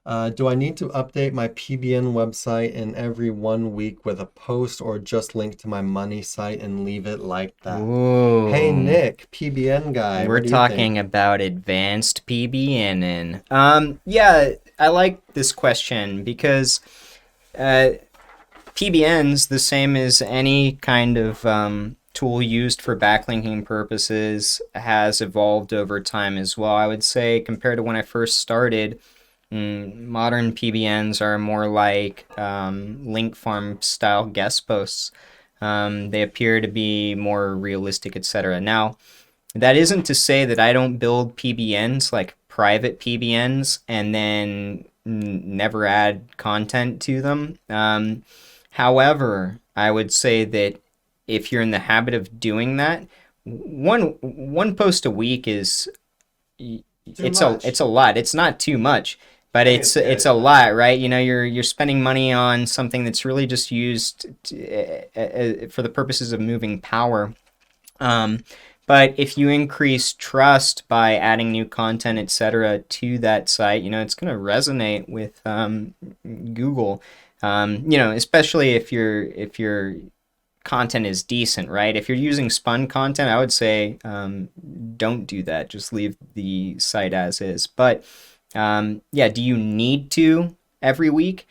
Do I need to update my PBN website in every 1 week with a post or just link to my money site and leave it like that? Hey, Ooh, Nick, PBN guy, we're what do you think? talking about advanced PBN. Yeah, I like this question because uh, PBNs, the same as any kind of tool used for backlinking purposes, has evolved over time as well. I would say compared to when I first started, modern PBNs are more like link farm style guest posts. They appear to be more realistic, etc. Now, that isn't to say that I don't build PBNs, like private PBNs, and then never add content to them. However, I would say that if you're in the habit of doing that, one post a week is Too much. it's a lot. It's not too much, but I think it's it's good. a lot, right? You know, you're spending money on something that's really just used for the purposes of moving power. Um, but if you increase trust by adding new content, etc., to that site, you know, it's going to resonate with Google. You know, especially if your content is decent, right? If you're using spun content, I would say don't do that. Just leave the site as is. But yeah, do you need to every week?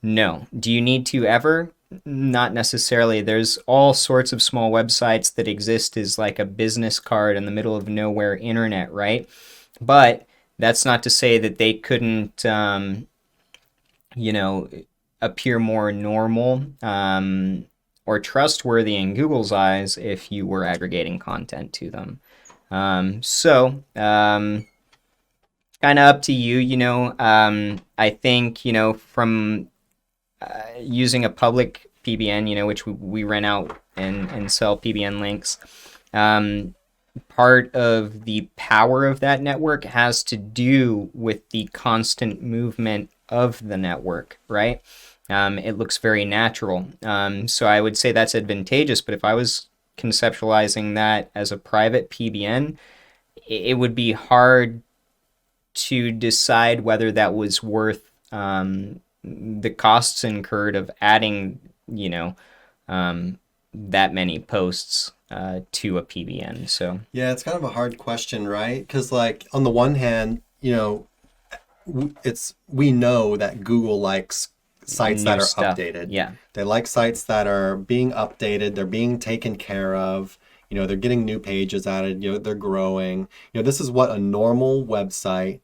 No. Do you need to ever? Not necessarily. There's all sorts of small websites that exist as like a business card in the middle of nowhere internet, right? But that's not to say that they couldn't, you know, appear more normal or trustworthy in Google's eyes if you were aggregating content to them. Kind of up to you, you know. I think, you know, from using a public PBN, you know, which we rent out and sell PBN links. Um, Part of the power of that network has to do with the constant movement of the network, right? It looks very natural. So I would say that's advantageous. But if I was conceptualizing that as a private PBN, it would be hard to decide whether that was worth the costs incurred of adding, you know, that many posts to a PBN. So Yeah, it's kind of a hard question, right? Because, like, on the one hand, we know that Google likes sites that new are stuff. updated. Yeah. They like sites that are being updated, they're being taken care of, they're getting new pages added, they're growing. This is what a normal website,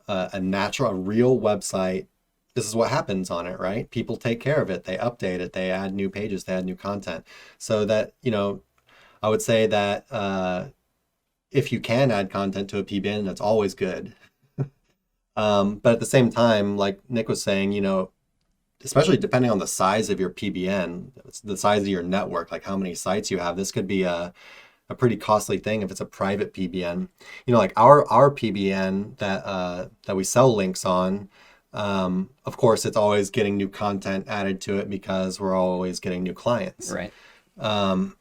a real website, this is what happens on it, right? People take care of it, they update it, they add new pages, they add new content. So that, I would say that if you can add content to a PBN, that's always good. But at the same time, like Nick was saying, especially depending on the size of your PBN, the size of your network, like how many sites you have, this could be a pretty costly thing if it's a private PBN. Like our PBN that we sell links on, of course, it's always getting new content added to it because we're always getting new clients. Right. Um,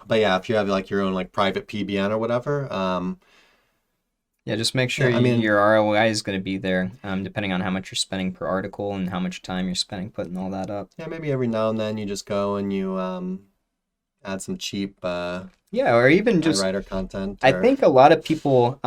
but yeah, if you have like your own like private PBN or whatever, Yeah, just make sure yeah, I mean, your ROI is going to be there, depending on how much you're spending per article and how much time you're spending putting all that up. yeah, maybe every now and then you just go and you add some cheap Yeah, or even ad just, writer content I or think a lot of people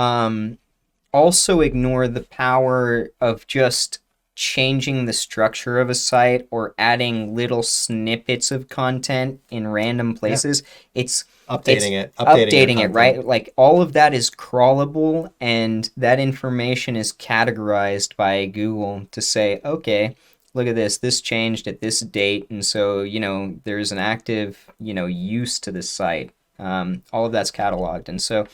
also ignore the power of just changing the structure of a site or adding little snippets of content in random yeah, places. It's updating it's it, updating your updating it, content. right? Like all of that is crawlable and that information is categorized by Google to say, okay, look at this. This changed at this date, and so, you know, there's an active, you know, use to this site. All of that's cataloged, and so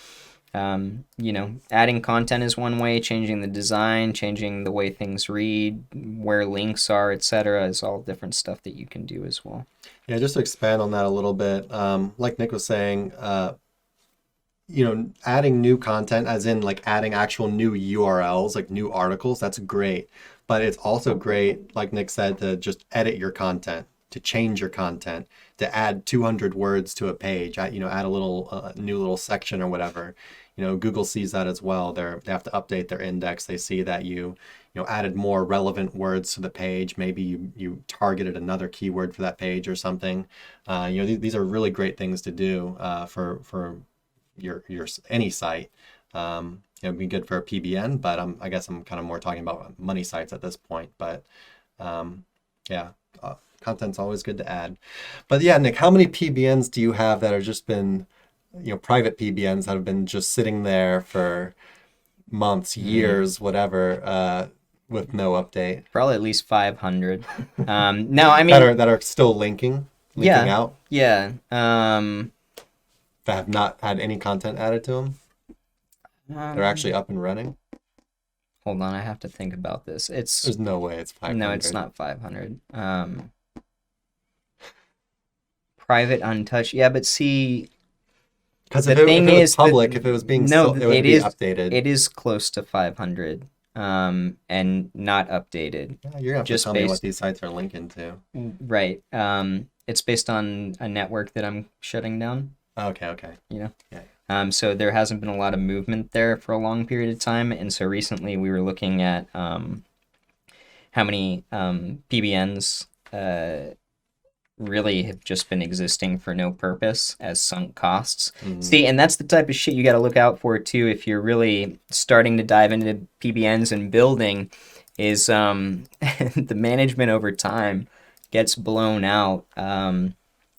you know, adding content is one way, changing the design, changing the way things read, where links are, etc., is all different stuff that you can do as well. Yeah, just to expand on that a little bit, like Nick was saying, adding new content, as in like adding actual new URLs, like new articles, that's great. But it's also great, like Nick said, to just edit your content, to change your content, to add 200 words to a page, add a little new little section or whatever. Google sees that as well. They have to update their index. They see that you added more relevant words to the page. Maybe you targeted another keyword for that page or something. These are really great things to do for your any site. It'd be good for a PBN, but I guess I'm kind of more talking about money sites at this point. But yeah, content's always good to add. But yeah, Nick, how many PBNs do you have that have just been, private PBNs that have been just sitting there for months, years, whatever, with no update? Probably at least 500. No, I mean that are still linking out. Yeah. That have not had any content added to them. They're actually up and running. Hold on, I have to think about this. There's no way it's 500. No, it's not 500. Private, untouched. Yeah, but see, because if it was public, if it was being sold, it would be updated. It is close to 500, and not updated. Yeah, you're gonna have to tell me what these sites are linking to. Right. It's based on a network that I'm shutting down. Okay. Yeah. So there hasn't been a lot of movement there for a long period of time, and so recently we were looking at how many PBNs really have just been existing for no purpose as sunk costs. See, and that's the type of shit you got to look out for too if you're really starting to dive into PBNs and building, is the management over time gets blown out.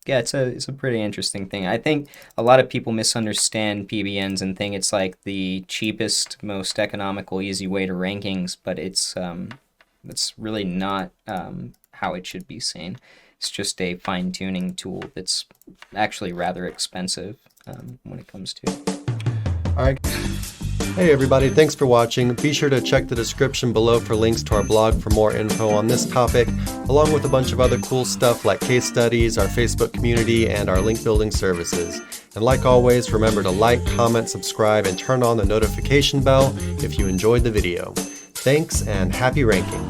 Yeah, it's a pretty interesting thing. I think a lot of people misunderstand PBNs and think it's like the cheapest, most economical, easy way to rankings, but it's really not how it should be seen. It's just a fine-tuning tool that's actually rather expensive when it comes to it. All right. Hey everybody, thanks for watching. Be sure to check the description below for links to our blog for more info on this topic, along with a bunch of other cool stuff like case studies, our Facebook community, and our link building services. And like always, remember to like, comment, subscribe, and turn on the notification bell if you enjoyed the video. Thanks and happy ranking.